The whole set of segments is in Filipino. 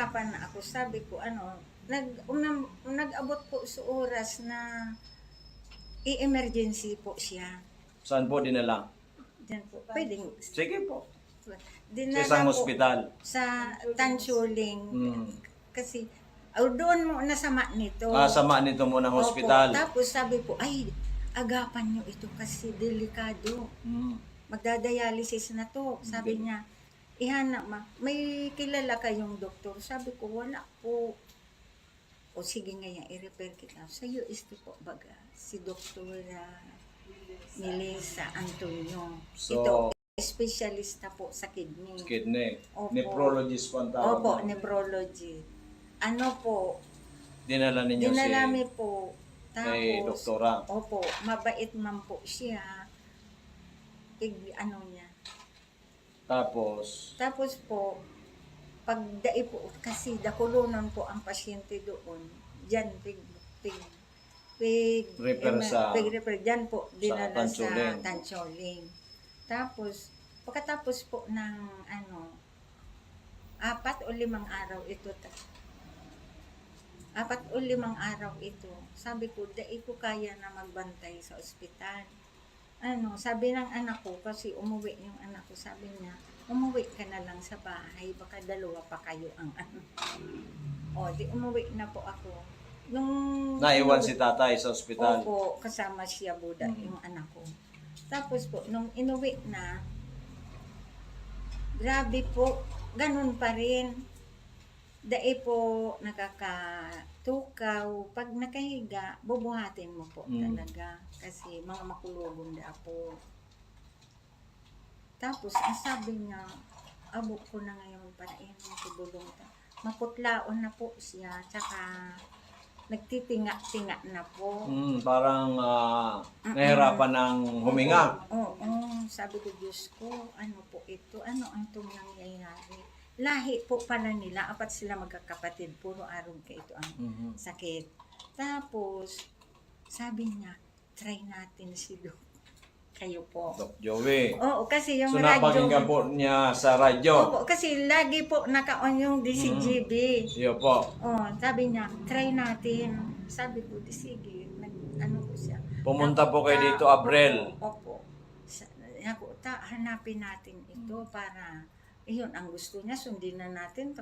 nahirapan na ako. Sabi ko, nag-abot po sa oras na i-emergency po siya. Saan po dinala? Diyan po, pwedeng, Sige po. Sa dinala isang po ospital. sa Tansuling. Kasi, doon mo nasama nito. Sama nito mo ng Opo. hospital. Tapos sabi po, ay, agapan nyo ito kasi delikado. Magdadialysis na to. Sabi niya, ihanap may kilala kayong doktor? Sabi ko, wala po. O sige ngayon, i-refer kita. Sa US po baga, si Dr. Melissa Antonio. So, Ito, specialista po sa kidney. kidney. Opo. Nephrologist po ang tawag. Opo, nephrology. Ano po, Dinala ninyo dinalami po. kay Tapos, doktora. opo, mabait man po siya. Ano niya. Tapos, Tapos po, pagdai po, kasi dakulunan po ang pasyente doon. Diyan, refer diyan po, dinala sa Tancholing. Tapos, pagkatapos po ng 4 o 5 araw ito, 4 o 5 araw ito, sabi ko, dai ko kaya na magbantay sa ospital. Sabi ng anak ko, kasi umuwi yung anak ko, sabi niya, umuwi ka na lang sa bahay, baka dalawa pa kayo ang di umuwi na po ako. naiwan si tatay sa ospital. Opo, kasama siya Buda, yung anak ko. Tapos po, nung inuwi na, grabe po, ganun pa rin. Dai po nakakatukaw. Pag nakahiga, bubuhatin mo po talaga. Kasi mga makulubong da po. Tapos, ang sabi niya, abo ko na ngayon para inom ko bulong. Maputlaon na po siya. Tsaka, nagtitinga-tinga na po. Parang nahirapan ng huminga. Oo. Sabi ko, Diyos ko, ano po ito? Ano ang itong nangyayari? Lahi po pala nila, 4 sila magkakapatid, puro arog ka ito ang sakit. Tapos, sabi niya, try natin si Doc. Kayo po. Doc Joey. Oo, kasi yung So radyo. napakinggan po niya sa radyo. Opo, kasi lagi po naka-on yung DCGB. Iyo po. Sabi niya, try natin. Sabi ko, sige, ano po siya. Pumunta po kayo dito, Abril. Opo. Hanapin natin ito para iyon ang gusto niya, sundin na natin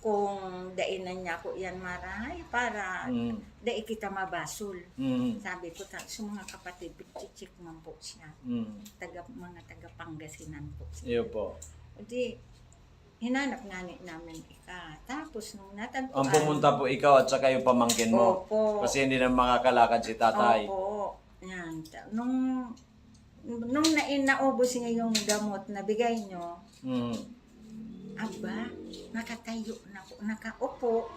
kung dainan niya ko yan marahay para dai kita mabasol. Sabi ko, sa mga kapatid, pichichik man po siya. Mga taga Pangasinan po siya. Iyo po. Di, hinanap nga namin ika. Tapos nung natagpuan. Ang pumunta po ikaw at saka yung pamangkin mo. Opo. Kasi hindi na makakalakad si tatay. Opo. Yan. Nung naubos niya yung gamot na bigay nyo, aba, nakatayo na po.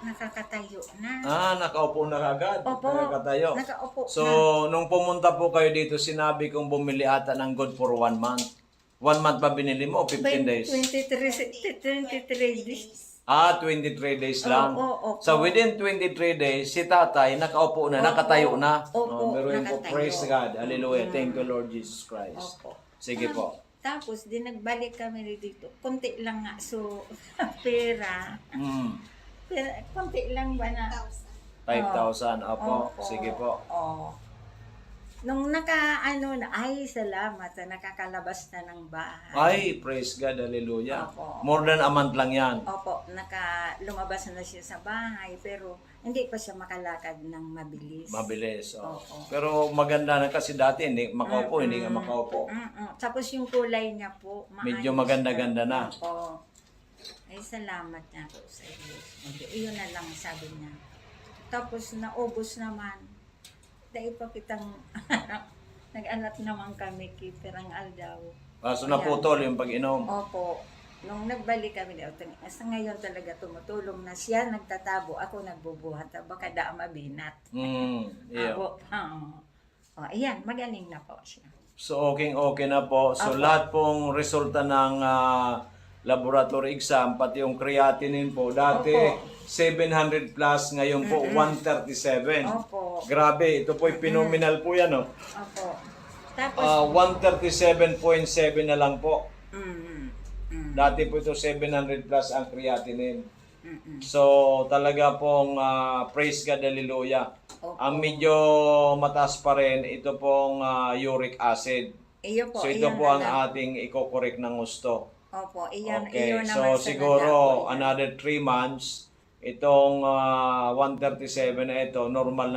Nakakatayo na. Nakaupo na kagad. Opo. Nakatayo. Nakaupo So, na. nung pumunta po kayo dito, sinabi kong bumili ata ng good for 1 month. 1 month ba binili mo o 15 days? 23 days. 23 days lang. Oo. So, within 23 days, si tatay nakaupo na, nakatayo na. Opo, Meron po, nakatayo. praise God. Hallelujah. Thank you, Lord Jesus Christ. Opo. Sige po. Tapos, di nagbalik kami dito. Kunti lang nga. So, pera. Kunti lang ba na? 5,000. Opo. Opo. Sige po. Nung ay salamat na nakakalabas na ng bahay. Ay, praise God. Hallelujah. Opo. More than a month lang yan. Opo, lumabas na siya sa bahay, pero hindi pa siya makalakad ng mabilis. Mabilis. Opo. Pero maganda na kasi dati, hindi makaupo, hindi nga makaupo. Tapos yung kulay niya po, maayos. Medyo maganda-ganda na. Opo. Ay, salamat na po sa iyo. Iyon na lang sabi niya. Tapos naubos naman. Dahil pa kitang nag-anak naman kami Perang Aldaw. So naputol yung pag-inom. Opo. Nung nagbalik kami dito, sa ngayon talaga tumutulong na siya, nagtatabo, ako nagbubuhat, baka da mabinat. Iya. Ayan, magaling na po siya. So okay na po. So Opo. lahat pong resulta ng laboratory exam, pati yung creatinine po, dati Opo. 700 plus, ngayon po 137. Opo. Grabe, ito po phenomenal po yan. Opo. Tapos, 137.7 na lang po. mm. Dati po ito 700 plus ang creatinine. So, talaga pong praise God, hallelujah. Opo. Ang medyo mataas pa rin, ito pong uric acid. Iyo po, So, ito iyon po ang na lang. ating ikokorek ng gusto. Opo, iyon, Okay, iyon so naman sa siguro nana ko yan. another 3 months, itong 137 na ito, normal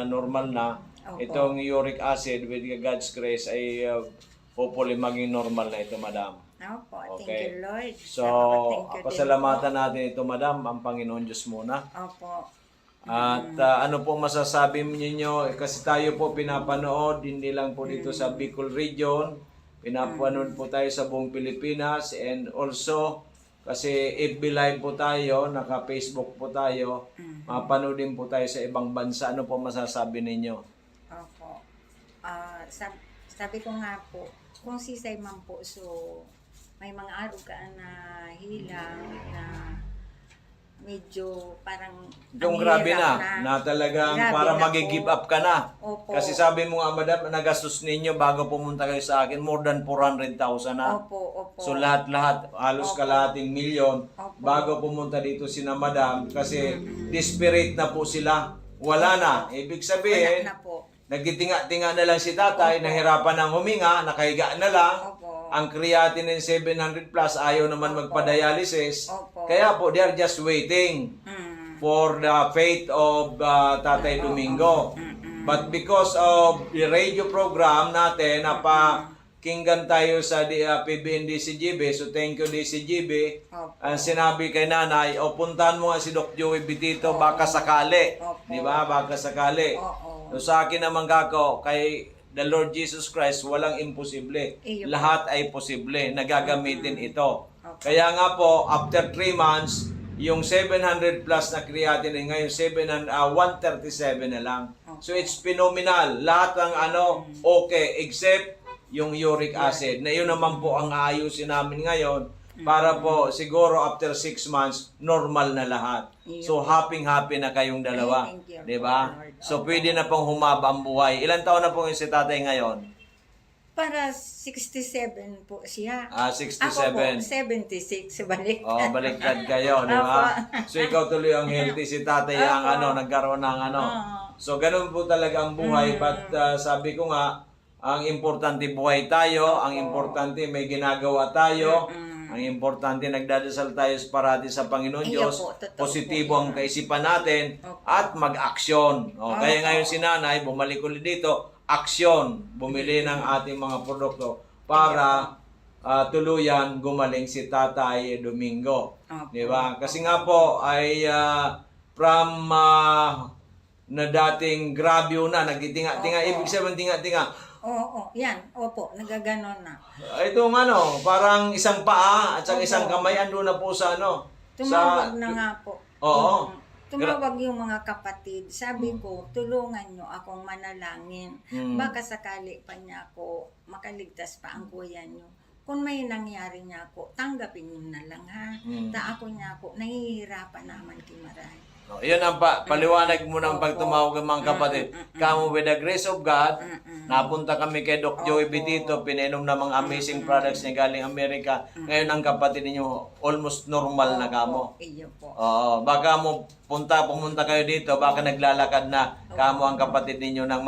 na. Opo. Itong uric acid with God's grace ay hopefully maging normal na ito, madam. Opo, thank Okay. you, Lord. So, Thank you din pasalamatan natin ito, madam, ang Panginoon Diyos muna. po. Opo. At ano po masasabi ninyo, kasi tayo po pinapanood, hindi lang po dito sa Bicol region, pinapanood po tayo sa buong Pilipinas, and also, kasi FB Live po tayo, naka-Facebook po tayo, mapanood din po tayo sa ibang bansa. Ano po masasabi ninyo? Opo. Sabi ko nga po, kung sisay man po, so may mga araw ka na hilang na medyo parang Yung ang grabe hirap na talagang Grabe para na mag-give po. up ka na. Opo. Kasi sabi mo nga, madam, nagastos ninyo bago pumunta kayo sa akin, more than 400,000 na. Opo. So lahat, halos Opo. kalahating milyon Opo. bago pumunta dito sina madam kasi desperate na po sila. Wala na. Ibig sabihin, Wala na po. nagtitinga-tinga na lang si tatay, nahirapan ng huminga, nakahiga na lang. Opo. Ang creatinine 700 plus, ayaw naman magpa-dialysis. Opo. Kaya po, they are just waiting for the fate of Tatay Domingo. But because of the radio program natin, napakinggan tayo sa PBN DCGB, so thank you DCGB. Opo. Ang sinabi kay nanay, o puntahan mo nga si Doc Joey Bitito, baka sakali. Opo. Di ba? Baka sakali. Oo. So sa akin naman kako, kay the Lord Jesus Christ, walang imposible. Iyo. Lahat ay posible. Nagagamitin ito. Kaya nga po, after 3 months, yung 700 plus na creatinine ngayon, 137 na lang. So it's phenomenal. Lahat ng okay, except yung uric acid. Na yun naman po ang aayusin namin ngayon para po siguro after 6 months, normal na lahat. So happy na kayong dalawa. Thank you, Di ba? Lord. So pwede na pong humaba ang buhay. Ilan taon na po yung si tatay ngayon? Para 67 po siya. 67. Ako po, 76. Balik. Oh, baliktad kayo, di ba? So ikaw tuloy ang healthy, si tatay ang nagkaroon ng So ganun po talaga ang buhay, but sabi ko nga, ang importante buhay tayo, ang importante may ginagawa tayo, ang importante nagdadasal tayo parati sa Panginoon Iyo Diyos, po, totoo positibo po ang kaisipan natin, at mag-aksyon. Kaya ngayon si nanay, bumalik ulit dito, aksyon, bumili ng ating mga produkto para tuluyan gumaling si Tatay Domingo. Opo. Di ba? Kasi nga po ay from na dating grabyo na, nagtitinga-tinga, Opo. ibig sabihin tinga-tinga. Oo, yan. Opo, nagaganon na. Itong parang isang paa at saka Opo. isang kamay, ando na po sa Tumawag na nga po. Oo. Tumawag yung mga kapatid. Sabi ko, tulungan nyo akong manalangin. Baka sakali pa niya ako makaligtas pa ang kuya nyo. Kung may nangyari niya ako, tanggapin nyo na lang ha. Ta ako niya ako, nahihirapan naman kimaray. Yun ang paliwanag mo ng pagtumawag ng mga kapatid. Kamo with the grace of God, napunta kami kay Doc Joey Bitito, pinainom na mga amazing products niya galing Amerika. Ngayon ang kapatid ninyo, almost normal na kamo. Iyo po. Oo, baka pumunta kayo dito, baka naglalakad na kamo ang kapatid ninyo ng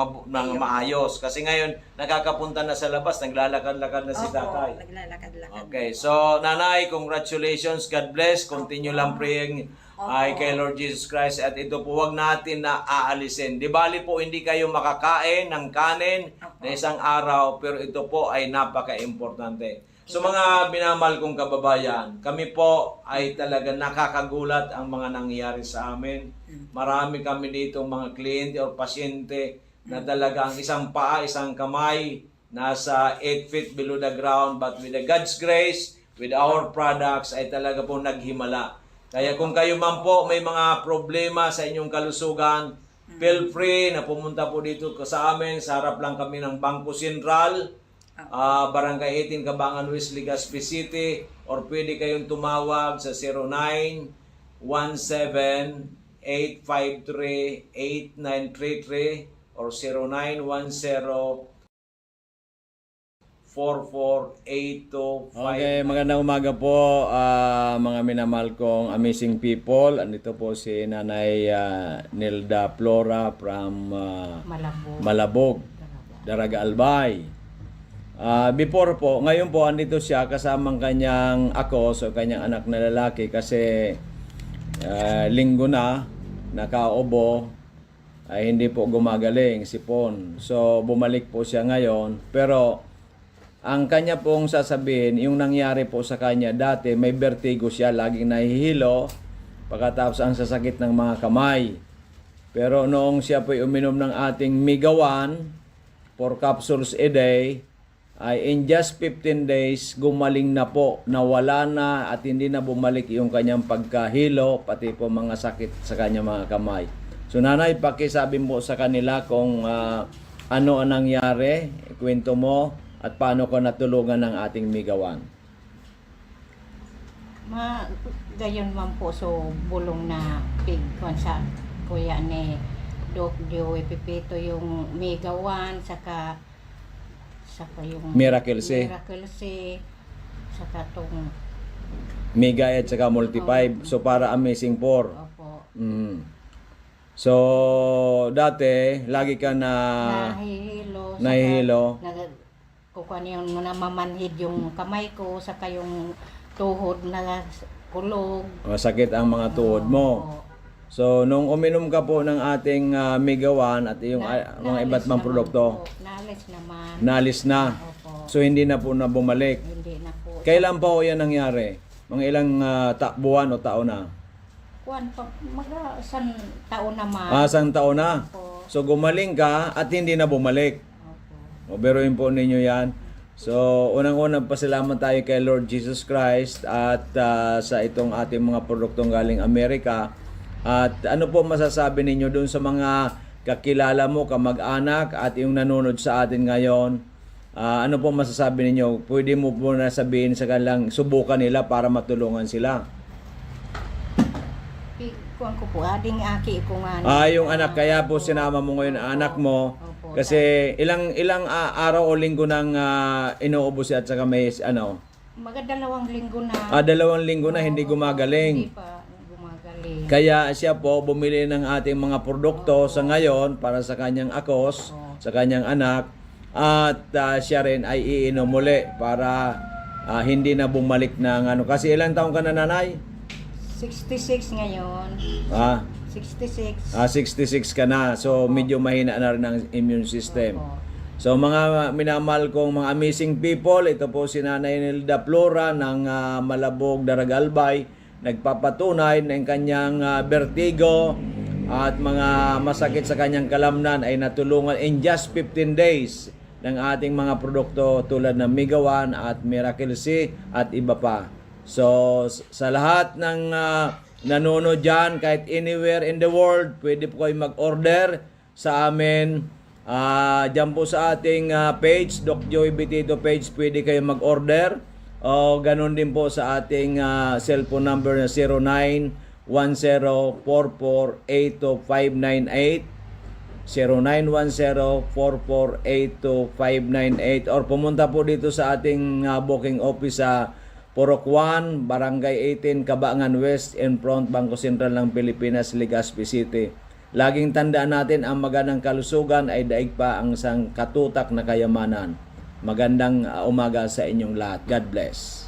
maayos. Kasi ngayon, nakakapunta na sa labas, naglalakad-lakad na si tatay. Naglalakad-lakad. Okay, so nanay, congratulations, God bless. Continue lang praying ay kay Lord Jesus Christ, at ito po wag natin na aalisin. Di bali po hindi kayo makakain ng kanin na isang araw, pero ito po ay napaka-importante. So mga binamahal kong kababayan, kami po ay talaga nakakagulat ang mga nangyayari sa amin. Marami kami dito mga kliyente o pasyente na talaga ang isang paa, isang kamay, nasa 8 feet below the ground, but with the God's grace, with our products, ay talaga po naghimala. Kaya kung kayo man po may mga problema sa inyong kalusugan, feel free na pumunta po dito sa amin. Sa harap lang kami ng Bangko Sentral, Barangay 18, Cabangan West, Legazpi City, or pwede kayong tumawag sa 0917-853-8933 or 0910 Okay, magandang umaga po mga minamahal kong amazing people. Andito po si Nanay Nilda Flora from Malabog, Daraga Albay. Before po, ngayon po andito siya kasamang kanyang akos o kanyang anak na lalaki kasi linggo na nakaubo ay hindi po gumagaling si Pon. So bumalik po siya ngayon pero ang kanya pong sasabihin, yung nangyari po sa kanya dati, may vertigo siya, laging nahihilo, pagkatapos ang sasakit ng mga kamay. Pero noong siya po uminom ng ating Migawan, 4 capsules a day, ay in just 15 days, gumaling na po, nawala na at hindi na bumalik yung kanyang pagkahilo, pati po mga sakit sa kanyang mga kamay. So nanay, pakisabi mo sa kanila kung ano ang nangyari, kwento mo, at paano ko natulungan ng ating Migawan? Gayon man po so bulong na pig sa kuya ni Doc Joey Pipito yung Migawan saka yung Miracle C. Saka tong Mega at saka Multi 5. So para Amazing 4. opo So dati lagi ka na nahihilo. Kukuha niyo na mamanhid yung kamay ko saka yung tuhod na kulog. Masakit ang mga tuhod mo. So nung uminom ka po ng ating Migawan at yung mga iba't ibang produkto, nalis na. Opo. So hindi na po na bumalik. Hindi na po. Kailan pa po yan nangyari? Mga ilang buwan o taon na? Isang taon naman. Isang taon na. Opo. So gumaling ka at hindi na bumalik. Opo. O biruin po ninyo yan. So unang-unang pasalamat tayo kay Lord Jesus Christ at sa itong ating mga produktong galing Amerika. At ano po masasabi ninyo dun sa mga kakilala mo, kamag-anak at yung nanonood sa atin ngayon? Ano po masasabi ninyo? Pwede mo po na sabihin sa kanilang subukan nila para matulungan sila. Kuan ko po, ading aki ko nga. Yung anak, kaya po sinama mo ngayon ang anak mo. Opo. Kasi ilang araw o linggo nang inuubos at saka may Dalawang linggo na. 2 linggo na hindi gumagaling. Hindi pa gumagaling. Kaya siya po bumili ng ating mga produkto sa ngayon para sa kanyang akos, sa kanyang anak. At siya rin ay iinom muli para hindi na bumalik ng Kasi ilang taong ka na, nanay? 66 ngayon. 66. 66 ka na. So medyo mahina na rin ang immune system. Opo. So mga minamahal kong mga amazing people, ito po si Nanay Nilda Flora ng Malabog, Daraga Albay, nagpapatunay ng kanyang vertigo at mga masakit sa kanyang kalamnan ay natulungan in just 15 days ng ating mga produkto tulad ng Migawan at Miracle C at iba pa. So sa lahat ng nanonood dyan, kahit anywhere in the world, pwede po kayo mag-order sa amin. Dyan po sa ating page, Doc Joey Betito page, pwede kayo mag-order. O ganun din po sa ating cellphone number na 0910-4482-598, 0910-4482-598, or pumunta po dito sa ating booking office sa Purok 1, Barangay 18, Cabangan West, in front Bangko Sentral ng Pilipinas, Legazpi City. Laging tandaan natin, ang magandang kalusugan ay daig pa ang isang katutak na kayamanan. Magandang umaga sa inyong lahat. God bless.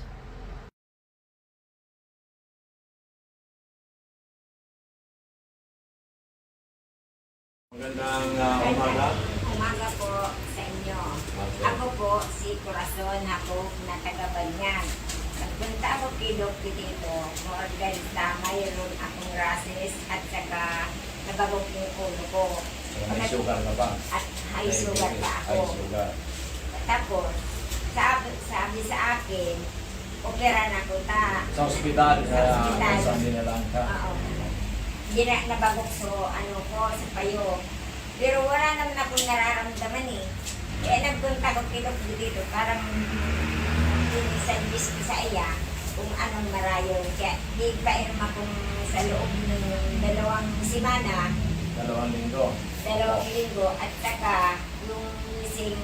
Magandang umaga. Umaga po sa inyo. Okay. Ako po si Corazon ako na taga-Banyan. Nagpunta ako kay Doc dito. Mo-organista, mayroon akong rashes at saka nabagok yung ulo ko. May sugar ka pa? At high sugar pa ako. High sugar. Tapos, sabi sa akin, opera na ko ta. Sa ospital, Sa ospital. sa lang ka. Oo. Hindi na nabagok ko sa payo. Pero wala naman akong nararamdaman eh. Kaya nagpunta ko kay Doc dito, parang sa iya kung anong marayon. Kaya di pa akong sa loob ng 2 semana, 2 linggo. 2 linggo, at saka yung missing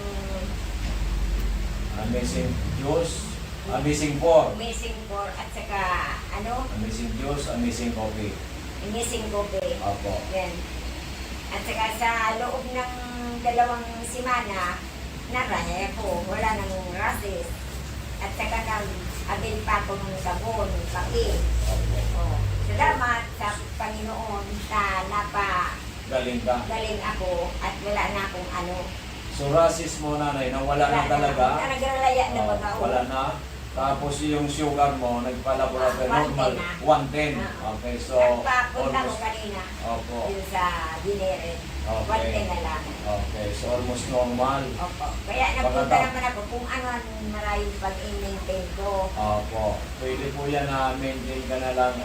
Amazing juice, amazing pork, Amazing pork at saka ano, amazing juice, amazing coffee. amazing coffee. Opo. Yan. At saka sa loob ng 2 semana, naraya ko, wala nang rasis. At saka nag-abil pa ako ng sabon, paki. Opo. Oh. Salamat sa Panginoon na Galing ka. napagaling ako at wala na akong ano. So rasis mo nanay, nang wala na talaga. Nagralaya na Oh, baga. wala na. Tapos yung sugar mo, nagpa-laboratory 110 normal, na. 110. Ah. Okay, so Nagpapunta ko almost, kanina opo, dun sa dinere. Okay. 110 na lang. okay, so almost normal. Opo. Kaya nagpunta Pagkata- naman ako kung ano ang maraming pag-maintain ko. Opo, pwede po yan na maintain ka na lang.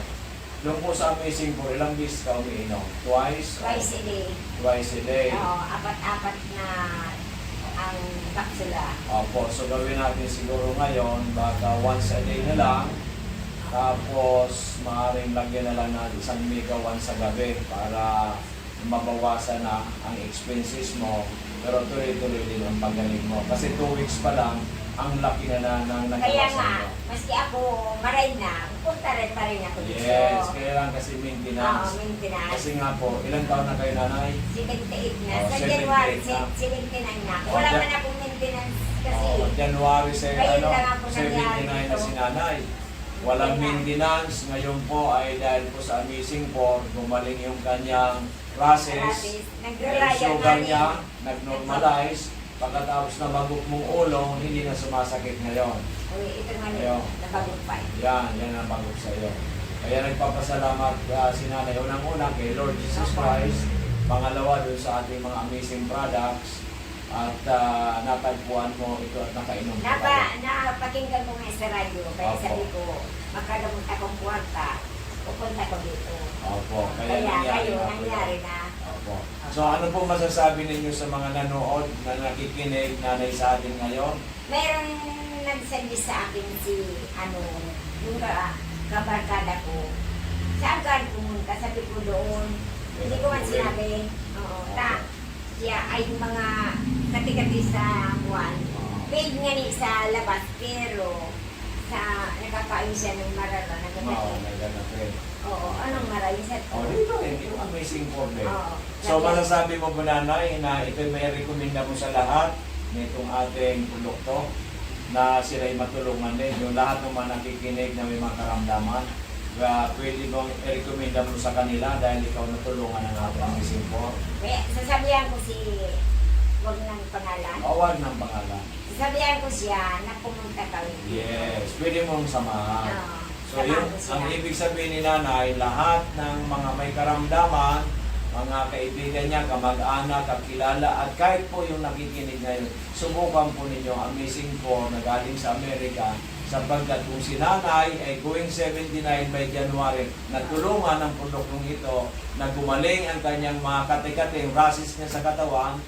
Yung po sa amazing po, ilang beses ka umiinom? Twice? Twice a day. Twice a day. Oo, apat-apat na ang kapsula. Opo, so gawin natin siguro ngayon, baka once a day na lang. Tapos, maaaring lagyan na lang natin isang mega once sa gabi para mabawasan na ang expenses mo. Pero tuloy-tuloy din ang pagaling mo. Kasi 2 weeks pa lang, ang laki na ng Kaya nagawasan nga, mo. maski ako maray na, punta rin pa rin ako dito. Yes, kaya lang kasi Oo, maintenance. maintenance. Kasi nga po, ilang taon na kayo nanay? 78 na. Oh, Sa 78 January, na. 79 na. Oh, Wala Jan- man akong maintenance kasi. Oh, January Ngayon lang ako 79 nangyari na dito. si nanay. Walang Kaya- maintenance. Ngayon po ay dahil po sa Amazing Pork, gumaling yung kanyang process. Rapis. Yung Nagralaya sugar na niya, rin. nag-normalize. Pagkatapos na bagok mong ulo, hindi na sumasakit ngayon. Uy, ito nga Ayaw. nabagong pa. Yan ang bagok sa iyo. Kaya nagpapasalamat si nanay. Unang-una kay Lord Jesus Christ. Pangalawa dun sa ating mga amazing products. At natagpuan mo ito at nakainom ka tayo. Napakinggan ko nga sa radyo, kaya Opo. sabi ko, makagamot akong kwarta, pupunta ko dito. Opo, Kaya nangyari kayo, na po nangyari yan. na. Opo. So ano po masasabi ninyo sa mga nanood na nakikinig nanay sa atin ngayon? Meron nagsabi sa akin si, yung kabarkada ko, saan ka pumunta? Sabi ko doon, hindi ko man sinabi. Oo, siya ay mga kati-kati sa buwan. Paid nga ni sa labas, pero nakakain siya ng maralo na Oo, gano'n. may ganun rin. Oo, anong maralo sa Oh, dito rin, yung amazing problem. Oo. So masasabi mo po nanay na ito may recommenda mo sa lahat nitong ating produkto na sila'y matulungan din. Yung lahat ng mga nakikinig na may mga karamdaman, pwede mong i-recommenda mo sa kanila dahil ikaw natulungan ng ating amazing pork. Kaya sasabihan ko si, wag ng pangalan. Awag ng pangalan. Sasabihan ko siya na pumunta kami. Yes, pwede mong samahan. Oo. So yun, ang ibig sabihin ni nanay, lahat ng mga may karamdaman, mga kaibigan niya, kamag-anak, kakilala, at kahit po yung nakikinig ngayon, subukan po ninyo ang Amazing Pork na galing sa Amerika, sapagkat kung si nanay ay going 79 by January, natulungan ng produktong ito, na gumaling ang kanyang mga kate-kate, yung rashes niya sa katawan,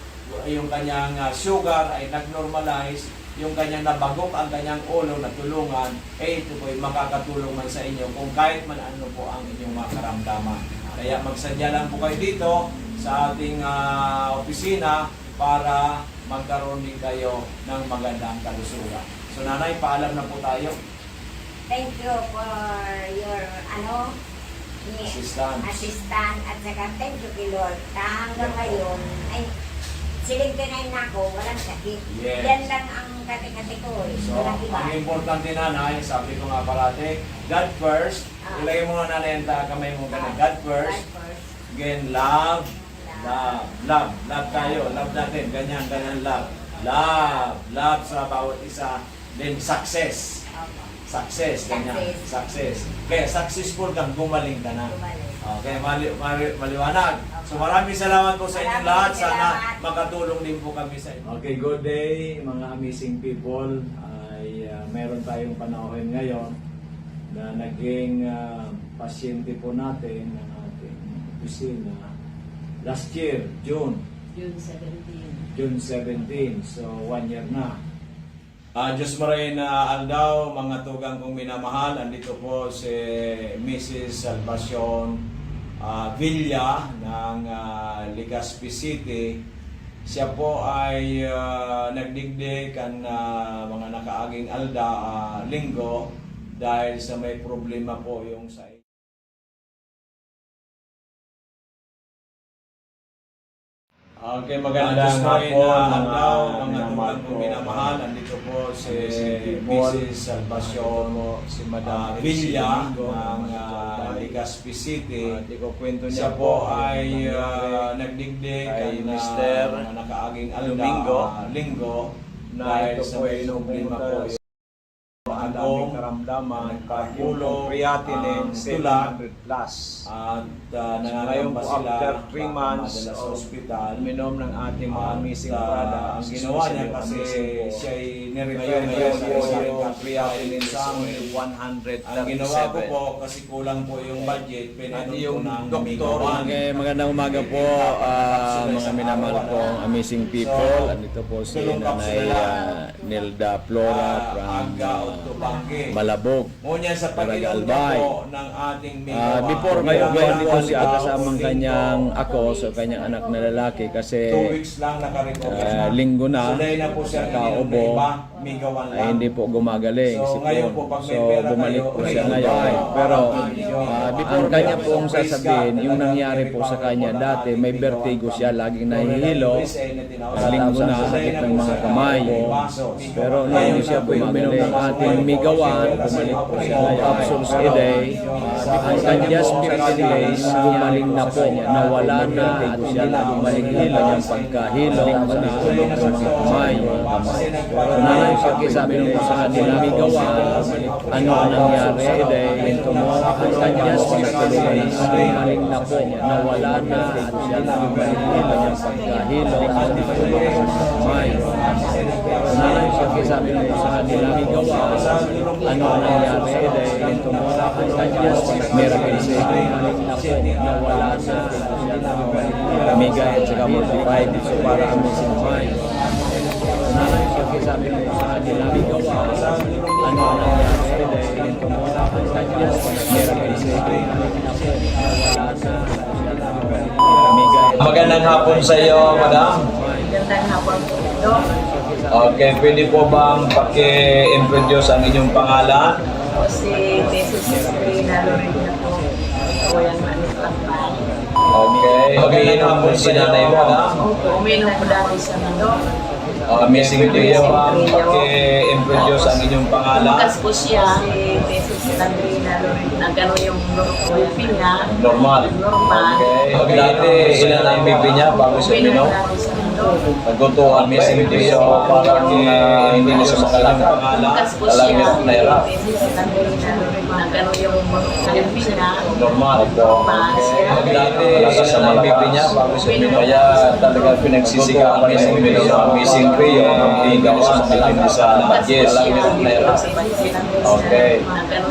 yung kanyang sugar ay nag-normalize, yung kanyang nabagok ang kanyang ulo na tulungan, ito po ay makakatulong man sa inyo kung kahit man ano po ang inyong mga karamdaman. Kaya magsadya lang po kayo dito sa ating opisina para magkaroon din kayo ng magandang kalusugan. So nanay, paalam na po tayo. Thank you for your, assistant at saka thank you kay Lord. Hanggang ngayon, ay, 79 na ako, walang sakit. Yes. Yan lang ang kati-kati ko eh. So, Walang iba. ang importante nanay, sabi ko nga parati, God first. Ilagay mo nga nanay ang kamay mo ganun. God first. God first. Again, love. Love tayo. Love natin. Ganyan, love. Love sa bawat isa. Then, success. Opo. Success, ganyan. Success. Kaya successful kang gumaling ka na. Bumalik. Okay, maliwanag. So maraming salamat po sa inyong lahat. Maraming Sana salamat. makatulong din po kami sa inyo. Okay, good day mga amazing people. Ay meron tayong panahon ngayon na naging pasyente po natin ng ating opisina last year, June 17. So 1 year na. Diyos maray na aldaw, mga tugang kong minamahal. Andito po si Mrs. Salvacion Villa ng Legazpi City. Siya po ay nagdigdi kan mga nakaaging alda linggo dahil sa may problema po yung sa Okay, magandang hapon mga tulang kong minamahal. Andito po si Mrs. Salvacion, si Madam Villa ng Legazpi City. Siya po ay nagdigdi kay Mr. nakaaging alda linggo dahil sa may problema po ang daming karamdaman, pagulong, creatinine, 700 plus. At ngayon po after 3 months sa hospital, minom ng ating mga amazing product. Ang ginawa niya kasi siya ay nirefer ngayon yung creatinine sa 137. Ang ginawa ko po kasi kulang po yung budget, pinainom ko ng doktor. Okay, magandang umaga po mga minamahal kong amazing people. Andito po si Nanay Nilda Flora from Malabog. Ngunyan sa pag-inom Albay. po ng ating Before ngayon po dito siya kasamang kanyang ako sa kanyang anak na lalaki 2 kasi weeks lang nakarecover linggo na Sulay na po siya nakaubo migawan ay hindi po gumagaling So, si ngayon Paul. po, pag may So pera bumalik kayo, po siya ay, ngayon. ay, Pero before ang kanya kayo, pong praise sasabihin, God, yung talagang nangyari po sa kanya nire-recover po dati, ng may ating vertigo siya, laging nahihilo. Nahihilo. Linggo na, sakit ng mga kamay. Pero nung hindi siya po uminom ng ating migawan, bumalik po siya ngayon. Capsules a day. Ang kanya 15 days, gumaling na po. Nawala na at siya na gumaling hilo niyang pagkahilo sa tulong ng mga kamay. Pero nanay siya sabi nung po sa kanila, migawan, ano ang nangyari a day, ang kanya 15 days, gumaling na po. Nawala na at siya na gumaling hilo niyang pagkahilo sa tulong ng mga kamay. Nanay siya sabi nung po sa kanila, migawan, ano ang nangyari a day, ang kanya miracle sa gumaling na po. Nawala na at siya na gumaling hilo. Amiga at saka multiplied so para amazing mind. Nanay siya sabi nung po sa kanila, migawan, ano ang nangyari a day, ang kanya miracle sa gumaling na po. Nawala na at siya na gumaling hilo. Amiga at Magandang hapon sa iyo, madam. Gandang hapon po ito. Okay, pwede po bang paki-introduce ang inyong pangalan? Ako si Mrs. Sabrina Lorena po. Ako yung manipakpan. Okay. Umiinom po si nanay mo, madam? Opo, uminom po dati sa mundo. Amazing to you, bang paki-introduce ang inyong pangalan? Bukas po siya si Mrs. Sabrina Lorena. Gano'n yung BP niya. Normal. Normal. Okay. Dati, ilan ang BP niya bago siya Uminom uminom? dati sa mundo. Nagluto amazing to you, parang hindi na siya makalang pangalan. Bukas po Alam siya niya si na hirap. Mrs. Sabrina Lorena. Gano'n yung BP niya. Normal. Normal. Dati, ilan ang BP niya bago siya uminom? Kaya talaga pinagsisigaan niya uminom. Amazing to you, hindi daw siya makalang sa yes. Alam niya na hirap. Okay.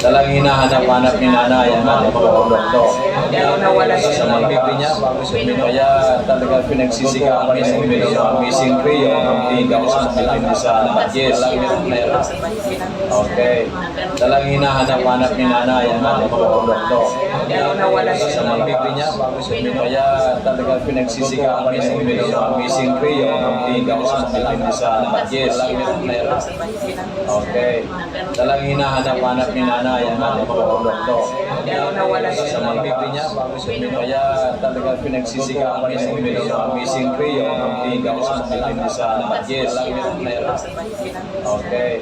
Talagang hinahanap-hanap ni nanay ang mga doktor. Gano'n nawala siya. Sa mga BP niya bago siya uminom. Kaya talaga pinagsisigaan niya uminom. Amazing to you, hindi daw siya makalang sa yes. Alam niya na hirap. Okay. Talagang hinahanap-hanap ni nanay ang mga doktor. Gano'n nawala siya. Sa mga BP niya bago siya uminom. Kaya talaga pinagsisigaan niya uminom. Amazing to you, hindi daw siya makalang sa yes. Alam niya na hirap. Okay. Talagang hinahanap-hanap ni nanay ang mga doktor. Gano'n nawala siya. Sa mga BP niya bago siya uminom. Kaya talaga pinagsisigaan niya uminom. Amazing to you, hindi daw siya makalang sa yes. Alam niya na hirap. Okay.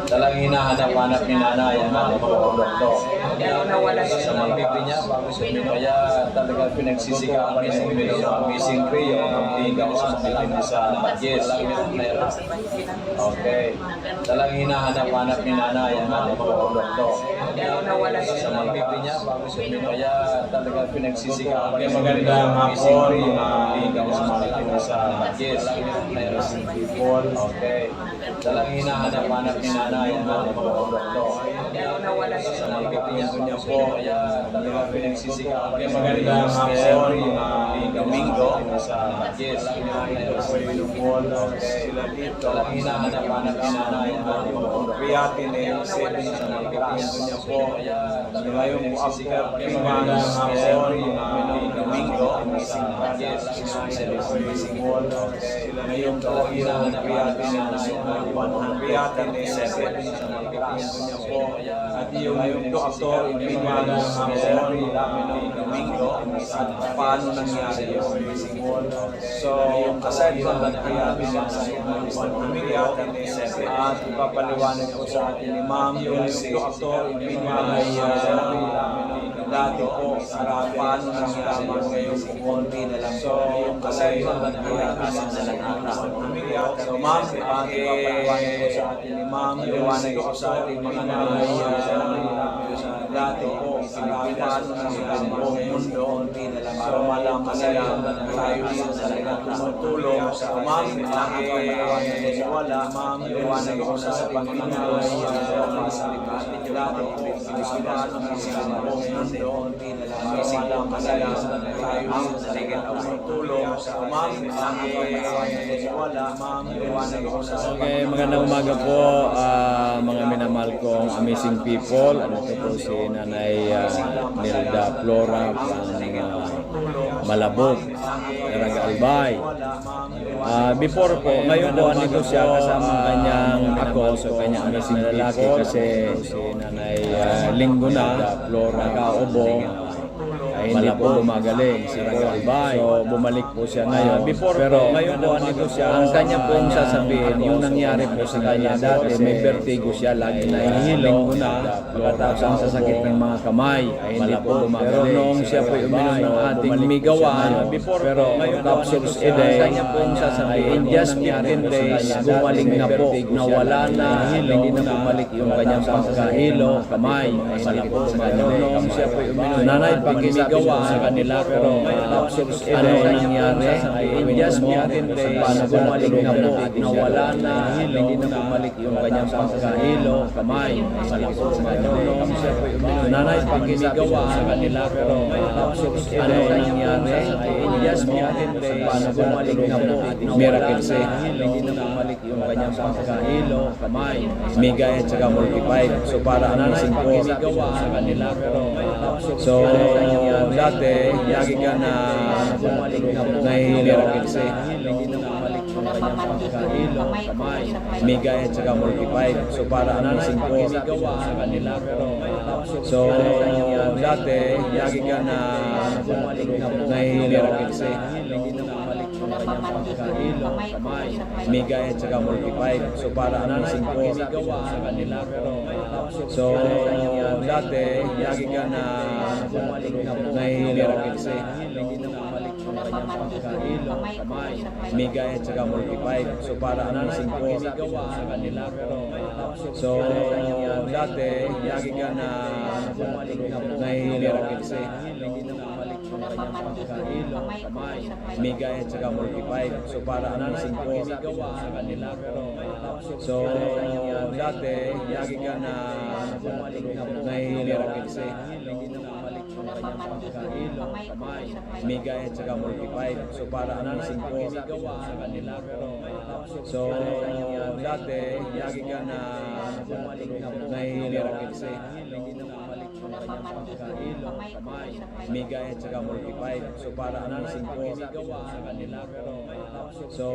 Talagang hinahanap-hanap ni nanay ang mga doktor. Gano'n nawala siya. Sa mga BP niya bago siya uminom. Kaya talaga pinagsisigaan niya uminom. Amazing to you, hindi daw siya makalang sa yes. Alam niya na hirap. Okay. Talagang hinahanap-hanap ni nanay ang mga doktor. Gano'n nawala siya. Sa mga BP niya bago siya uminom. Kaya talaga pinagsisigaan niya magandang hapon hindi daw siya makalang sa yes. Alam niya na hirap. Okay. Talagang hinahanap-hanap ni nanay ang mga doktor. Gano'n nawala siya. Sa mga BP niya po, kaya talaga pinagsisigaan niya magandang hapon Domingo sa yes. Alam niya na hirap. Okay. Talagang hinahanap-hanap ni nanay ang mga doktor. Creatinine, 700 niya po, kaya talaga pinagsisigaan niya magandang hapon Domingo sa Yes, celebrating all. Ngayong taon na napiyati niya na 137 niya po. At yung doktor, iniwan ng Domingo at paano nangyari yun. So, aside from that, napiyati niya sa 137 at ipapaliwanag po sa atin ni Ma'am yung doktor, iniwan dati po paano nangyari ngayong konti na lang. So, aside from that, napiyati na lang ata. So, Ma'am, ipapaliwanag po sa atin ni Ma'am, iliwanag po sa ating mga dati po paano nangyari buong mundo para malaman nila tayo dito sa tumutulong. So, Ma'am, wala, Ma'am, iliwanag po sa ating mga dati po paano nangyari buong mundo para malaman nila tayo dito sa tumutulong. So, Ma'am, wala, Ma'am, iliwanag po sa ating Okay, magandang umaga po mga minamahal kong amazing people. Ano po si Nanay Nilda Flora from Malabog, Naranga Albay. Before po, ngayon po andito siya kasama kanyang ako, so kanyang amazing lalaki kasi si Nanay Linggo na Flora Kaubo ay hindi po gumagaling si Albay. So bumalik po siya ngayon. Pero ngayon po andito siya. Ang kanya pong sasabihin, yung nangyari po sa kanya dati, may vertigo siya, lagi na hinihiling ko na. Pagkatapos ang sasakit ng mga kamay, ay hindi po gumagaling. Pero noong siya po uminom ng ating migawan, pero capsules a day, ang kanya pong sasabihin, in just 15 days, gumaling na po, nawala na, hindi na bumalik yung kanyang pagkahilo, kamay, ay hindi po gumagaling. Noong siya po uminom, nanay pag-migawan sa kanila, pero capsules a day, ano nangyari, ay in just 15 days, gumaling na po, nawala na, hindi na bumalik yung kanyang pagkahilo, kamay, ay hindi po gumagaling. Siya po uminom, nanay pag-migawan sa kanila, pero capsules a day, ano nangyari, ay in just 15 days, gumaling na po, miracle say, hindi na bumalik yung kanyang pagkahilo, kamay, migay at saka multiplied. So para amazing po sa kanila, pero so dati, lagi ka na miracle say, hindi na bumalik yung kanyang pagkahilo, kamay, migay at saka multiplied. So para amazing po sa kanila, pero so dati, lagi ka na miracle say, hindi na bumalik yung kanyang pagkahilo, kamay, migay at saka multiplied. So para amazing po sa kanila, pero so dati, lagi ka na miracle say, hindi na bumalik yung kanyang pagkahilo, kamay, migay at saka multiplied. So para amazing po sa kanila, pero so dati, lagi ka na miracle say, hindi na bumalik yung kanyang pagkahilo, kamay, migay at saka multiplied. So para amazing po sa kanila, pero so dati, lagi ka na miracle say, hindi na bumalik yung kanyang pagkahilo, kamay, migay at saka multiplied. So para amazing po sa kanila, pero so dati, lagi ka na miracle say, hindi na bumalik yung kanyang pagkahilo, kamay, migay at saka multiplied. So para amazing po sa kanila, pero so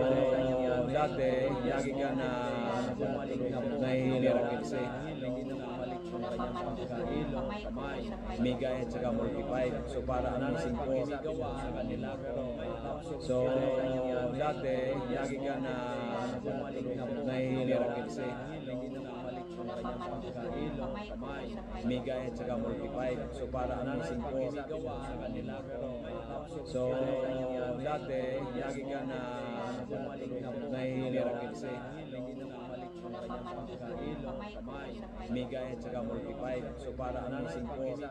dati, lagi ka na miracle say, hindi na bumalik yung kanyang pagkahilo, kamay, migay at saka multiplied. So para amazing po sa kanila, pero so dati, lagi ka na miracle say, hindi na bumalik yung kanyang pagkahilo, kamay, migay at saka multiplied. So para amazing po sa kanila, pero so dati, lagi ka na miracle say, hindi na bumalik yung kanyang pagkahilo, kamay, migay at saka multiplied. So para amazing po sa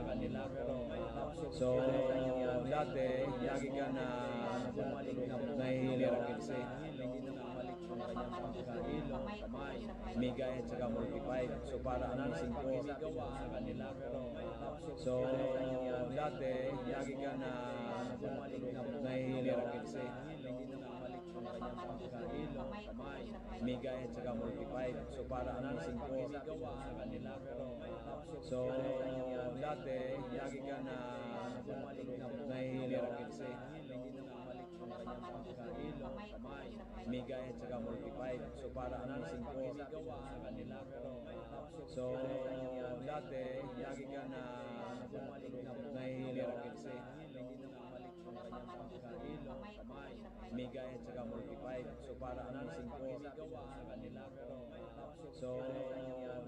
kanila, pero so dati, lagi ka na miracle say, hindi na bumalik yung kanyang pagkahilo, kamay, migay at saka multiplied. So para amazing po sa kanila, pero so dati, lagi ka na miracle say, hindi na bumalik yung kanyang pagkahilo, kamay, migay at saka multiplied. So para amazing po sa kanila, pero so dati, lagi ka na miracle say, hindi na yung kamay ko sa kanya. migay at saka multiplied. So para ang 5 sa kanila. So dati, lagi ka na nahihirap kasi. Napamandi ko yung kamay ko sa kanya. Migay at saka multiplied. So para ang 5 sa kanila. So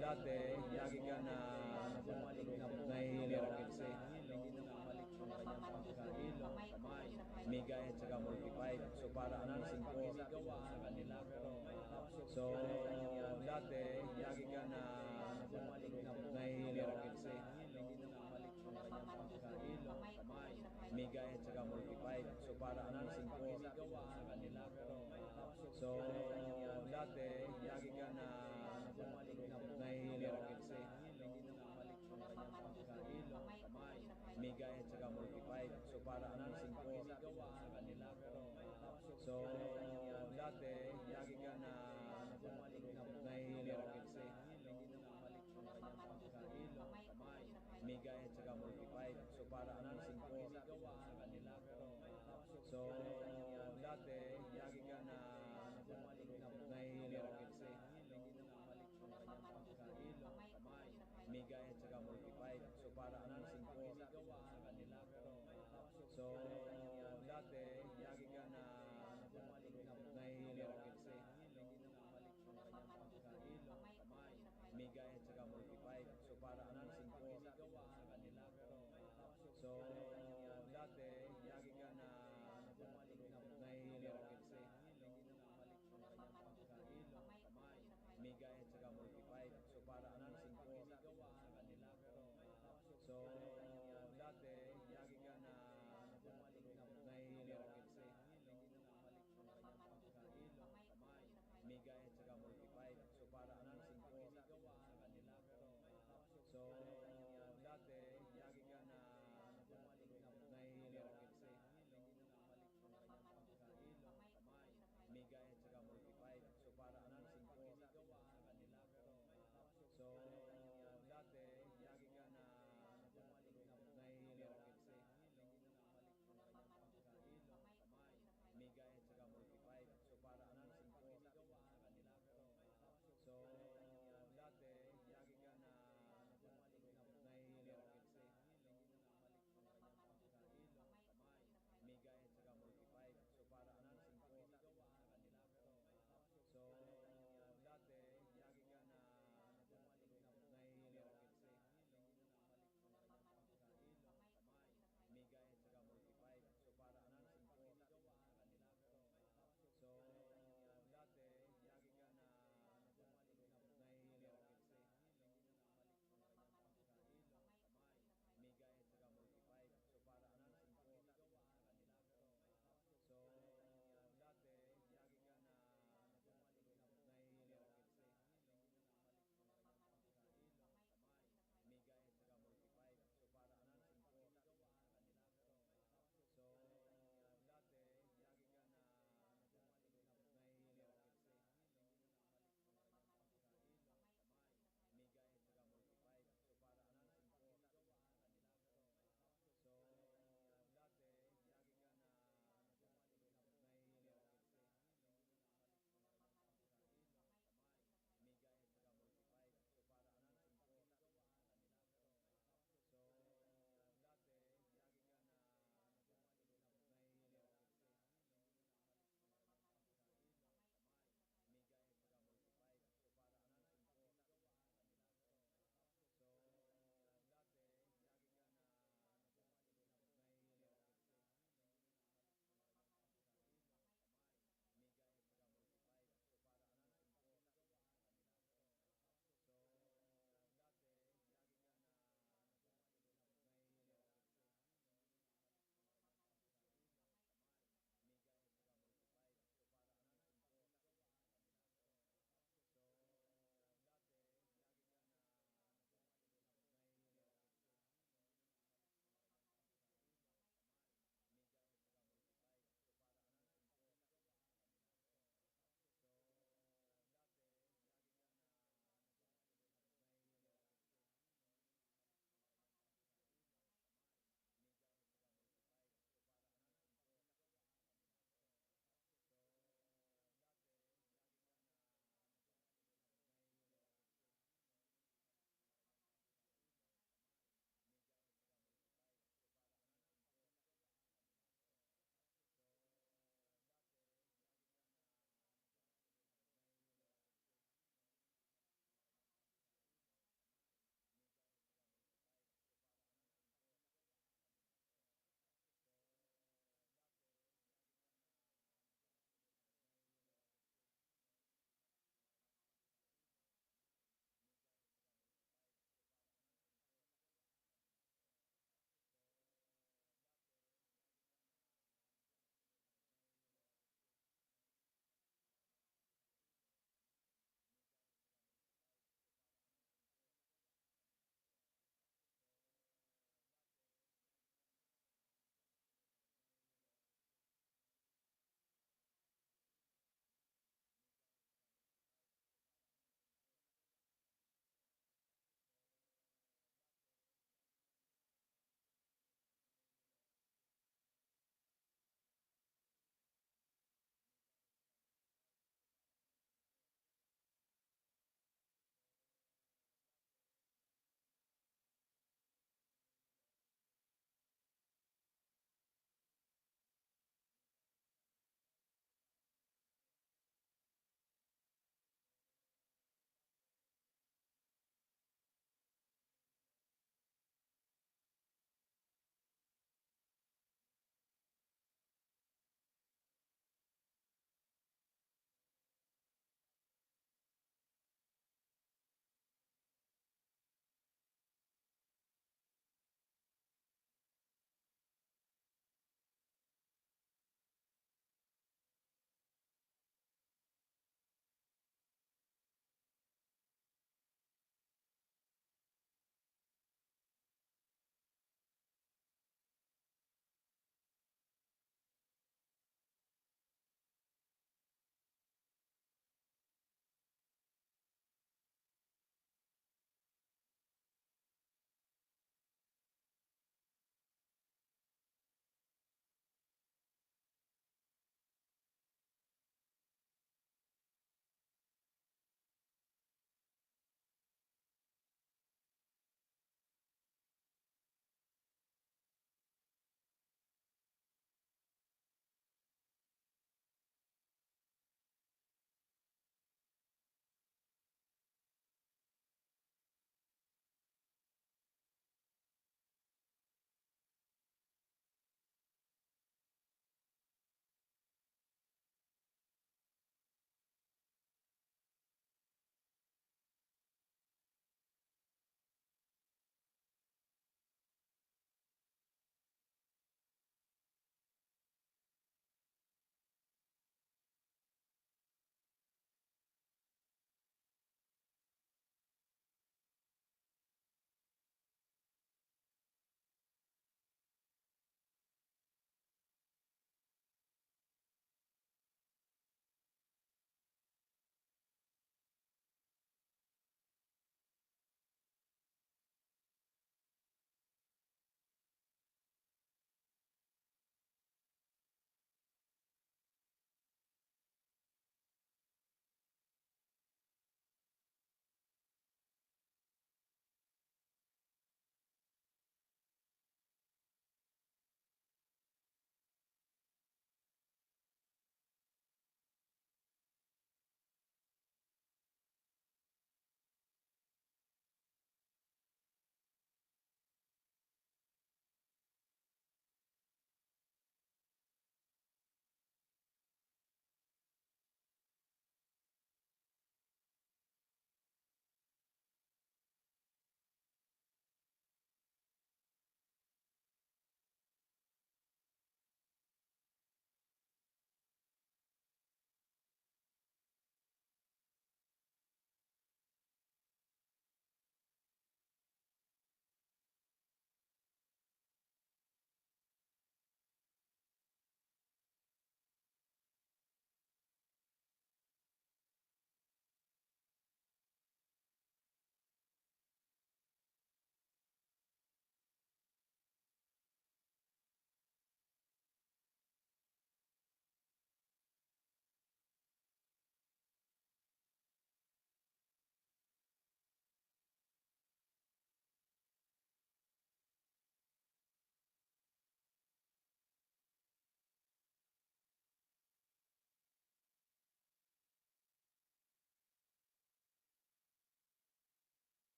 dati, lagi ka na nahihirap kasi. Napamandi ko yung kamay ko sa kanya. Migay at saka multiplied. So para ang 5 sa kanila. So dati, lagi ka na nahihirap kasi. Napamandi ko yung kamay ko sa kanya. Migay at saka multiplied. So para ang 5 sa kanila. So dati, lagi ka na nahihirap kasi. Napamandi ko yung kamay ko sa kanya. Migay at saka multiplied. So para ang 5 sa kanila. So dati, lagi ka na nahihirap kasi. Napamandi ko yung kamay ko sa kanya. Migay at saka multiplied. So para ang 5 sa kanila. So dati, lagi ka na nahihirap kasi. Napamandi ko yung kamay ko sa kanya. Migay at saka multiplied. So para ang 5 sa kanila. So dati, lagi ka na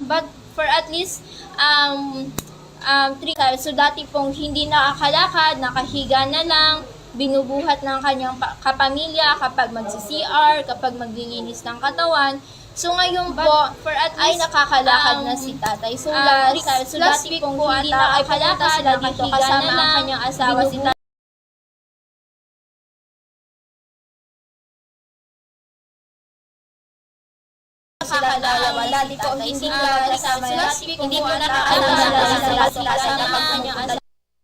But for at least 3 years, so dati pong hindi nakakalakad, nakahiga na lang, binubuhat ng kanyang kapamilya kapag magsi-CR, kapag maglilinis ng katawan. So ngayon po, ay nakakalakad na si tatay. So last week po hindi nakakalakad, sila dito kasama ang kanyang asawa si tatay. Nakakalawa. Dati po hindi po kasama. Last week hindi po nakakalawa sila kasama ang kanyang asawa.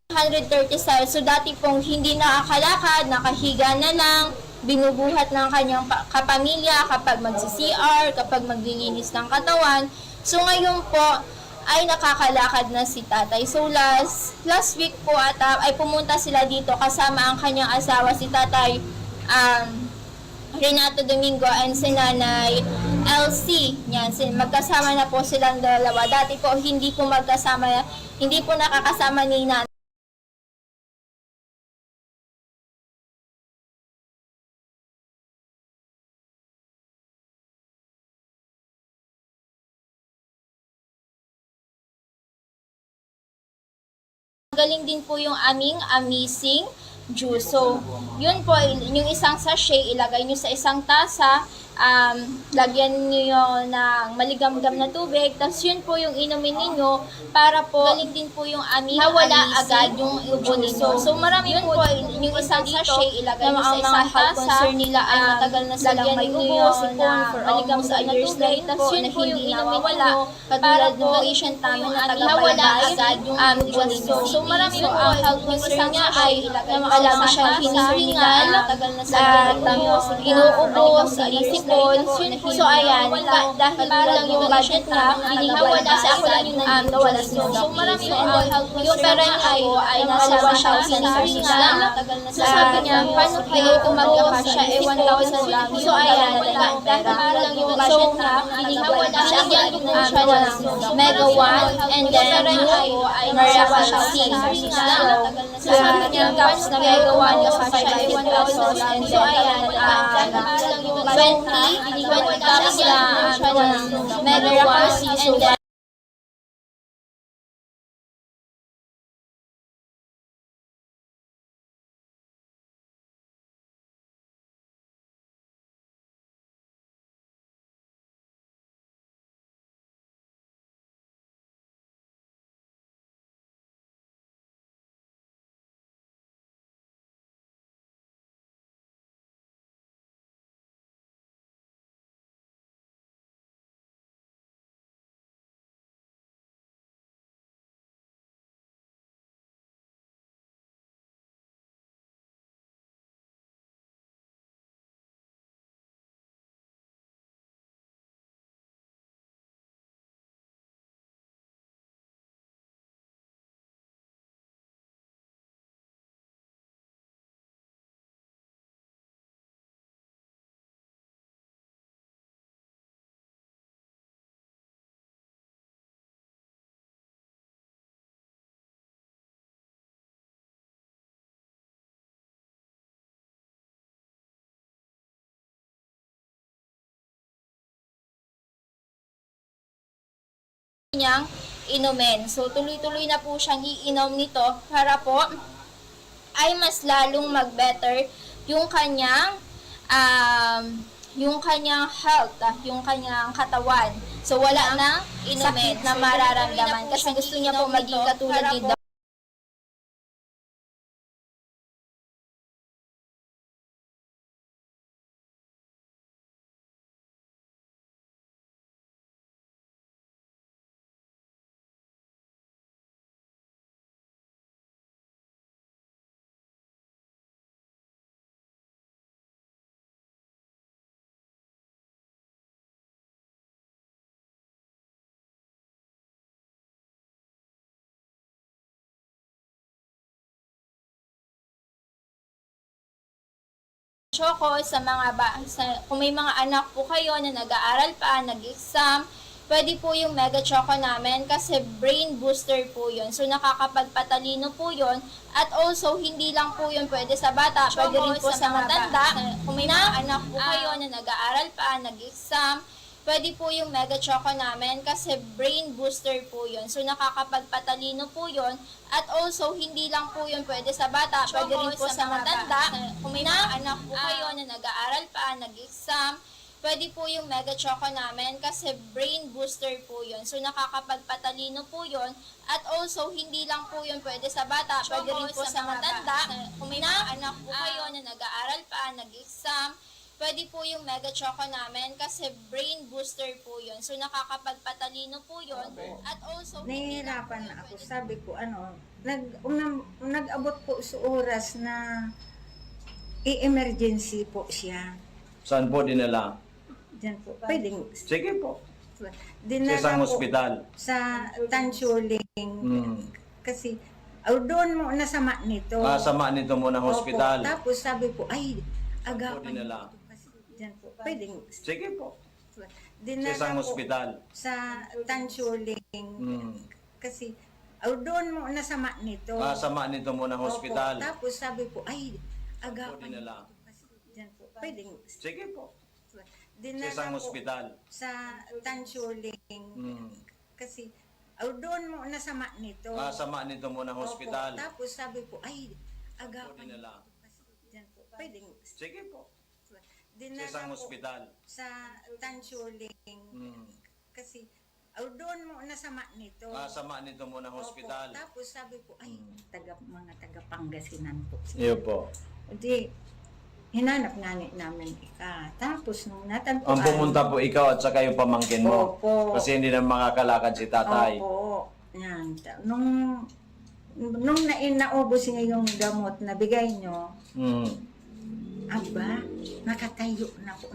137. So dati pong hindi nakakalakad, nakahiga na lang, binubuhat ng kanyang kapamilya kapag magsi-CR, kapag maglilinis ng katawan. So ngayon po ay nakakalakad na si tatay. So last week po ay pumunta sila dito kasama ang kanyang asawa si tatay Renato Domingo and si Nanay LC. Yan, magkasama na po silang dalawa. Dati po hindi po magkasama, hindi po nakakasama ni Nanay. Galing din po yung aming amazing juice. So, yun po, yung isang sachet, ilagay nyo sa isang tasa, lagyan nyo ng maligamgam na tubig, tapos yun po yung inumin ninyo para po galing din po yung aming nawala agad yung ubo ninyo. So, marami yun po, yung isang sachet, ilagay nyo sa isang tasa, nila ay matagal na silang may ubo, sipon, for almost a year's life, tapos yun po yung inumin ninyo, para po patient namin na nawala agad yung ubo ninyo. So, marami po ang health concern niya ay alam siyang hinihingal, at inuubos, inisipon. So, ayan, dahil lang yung budget niya, nawala sa ako lang yung nawala siya. So, marami yung health concern. Yung pera niya ay nasa siyang hinihingal. So, sabi niya, paano kayo kung magkakasya? 1,000 lang. So, ayan, dahil lang yung budget niya, nawala siya yung Mega 1, and then yung Marawa C. So, sabi niya, caps na Mega 1 kasasya ay 1,000. And so, ayan, 20 caps na Mega 1 C. So, niyang inumin. So, tuloy-tuloy na po siyang iinom nito para po ay mas lalong mag-better yung kanyang health, yung kanyang katawan. So, wala nang sakit na mararamdaman kasi gusto niya po maging katulad ni Doc. Choco sa kung may mga anak po kayo na nag-aaral pa, nag-exam, pwede po yung Mega Choco namin kasi brain booster po yun. So, nakakapagpatalino po yun. At also, hindi lang po yun pwede sa bata, pwede rin po sa matanda. Kung may mga anak po kayo na nag-aaral pa, nag-exam, pwede po yung Mega Choco namin kasi brain booster po yun. So, nakakapagpatalino po yun. At also, hindi lang po yun pwede sa bata, pwede rin po sa matanda. Kung may mga anak po kayo na nag-aaral pa, nag-exam, pwede po yung Mega Choco namin kasi brain booster po yun. So, nakakapagpatalino po yun. At also, hindi lang po yun pwede sa bata, pwede rin po sa matanda. Kung may mga anak po kayo na nag-aaral pa, nag-exam, pwede po yung Mega Choco namin kasi brain booster po yun. So, nakakapagpatalino po yun. At also, Nahihirapan na ako. Sabi ko, nag-abot po sa oras na i-emergency po siya. Saan po dinala? Diyan po. Pwedeng. Sige po. Sa Dinala isang po ospital. sa Tansuling. Kasi, doon mo nasama nito. Sama nito mo ng Opo. hospital. Tapos sabi po, ay, Po agapan dinala. ito. Kasi diyan po. Pwedeng. Sige po. Sa Dinala isang po ospital. sa Tansuling. Kasi, doon mo nasama nito. Sama nito mo ng Opo. hospital. Tapos sabi po, ay, Po agapan dinala. ito. Kasi diyan po. Pwedeng. Sige po. Sa Dinala isang po ospital. sa Tansuling. Kasi, doon mo nasama nito. Sama nito mo ng Opo. hospital. Tapos sabi po, ay, Po agapan dinala. ito. Kasi diyan po. Pwedeng. Sige po. Sa Dinala isang po ospital. sa Tansuling. Kasi, doon mo nasama nito. Sama nito mo ng Opo. hospital. Tapos sabi po, ay, mga taga Pangasinan po. Iyo po. Di, hinanap nga namin Tapos nung natagpuan. Ang pumunta po ikaw at saka yung pamangkin mo. Opo. Kasi hindi na makakalakad si tatay. Opo. Yan. Nung naubos niya yung gamot na bigay nyo, aba, nakatayo na po.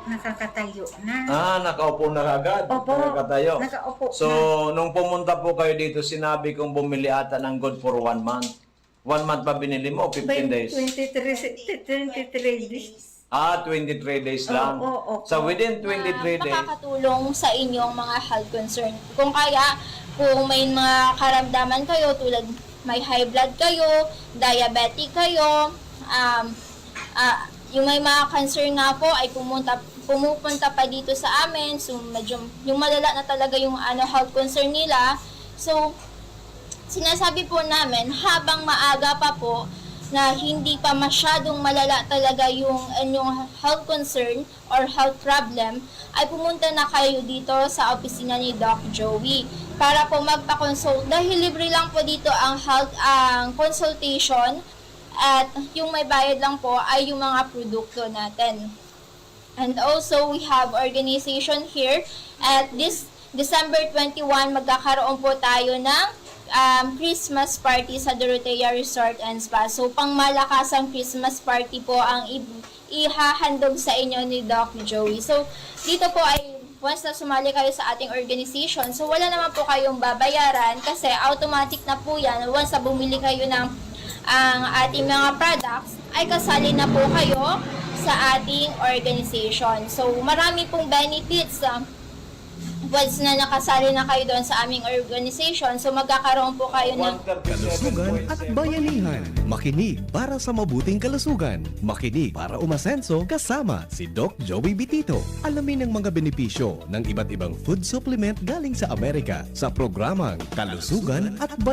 Nakakatayo na. Nakaupo na agad. Opo. Nakatayo. Nakaupo So, na. nung pumunta po kayo dito, sinabi kong bumili ata ng good for 1 month. 1 month pa binili mo, 15 days. 23 days. 23 days lang. Oo. So, within 23 days, nakakatulong sa inyong mga health concern. Kung kaya, kung may mga karamdaman kayo tulad may high blood kayo, diabetic kayo, yung may mga cancer nga po ay pumupunta pa dito sa amin. So, medyo, yung malala na talaga yung health concern nila. So, sinasabi po namin, habang maaga pa po, na hindi pa masyadong malala talaga yung inyong health concern or health problem, ay pumunta na kayo dito sa opisina ni Doc Joey para po magpa-consult. Dahil libre lang po dito ang consultation at yung may bayad lang po ay yung mga produkto natin. And also, we have organization here at this December 21, magkakaroon po tayo ng Christmas party sa Dorotea Resort and Spa. So, pangmalakasang Christmas party po ang ihahandog sa inyo ni Doc Joey. So, dito po ay once na sumali kayo sa ating organization, so wala naman po kayong babayaran kasi automatic na po yan. Once na bumili kayo ng ang ating mga products, ay kasali na po kayo sa ating organization. So, marami pong benefits once na nakasali na kayo doon sa aming organization, so magkakaroon po kayo ng Kalusugan at bayanihan. Makinig para sa mabuting kalusugan. Makinig para umasenso kasama si Doc Joey Bitito. Alamin ang mga benepisyo ng iba't ibang food supplement galing sa Amerika sa programang Kalusugan at Bayanihan.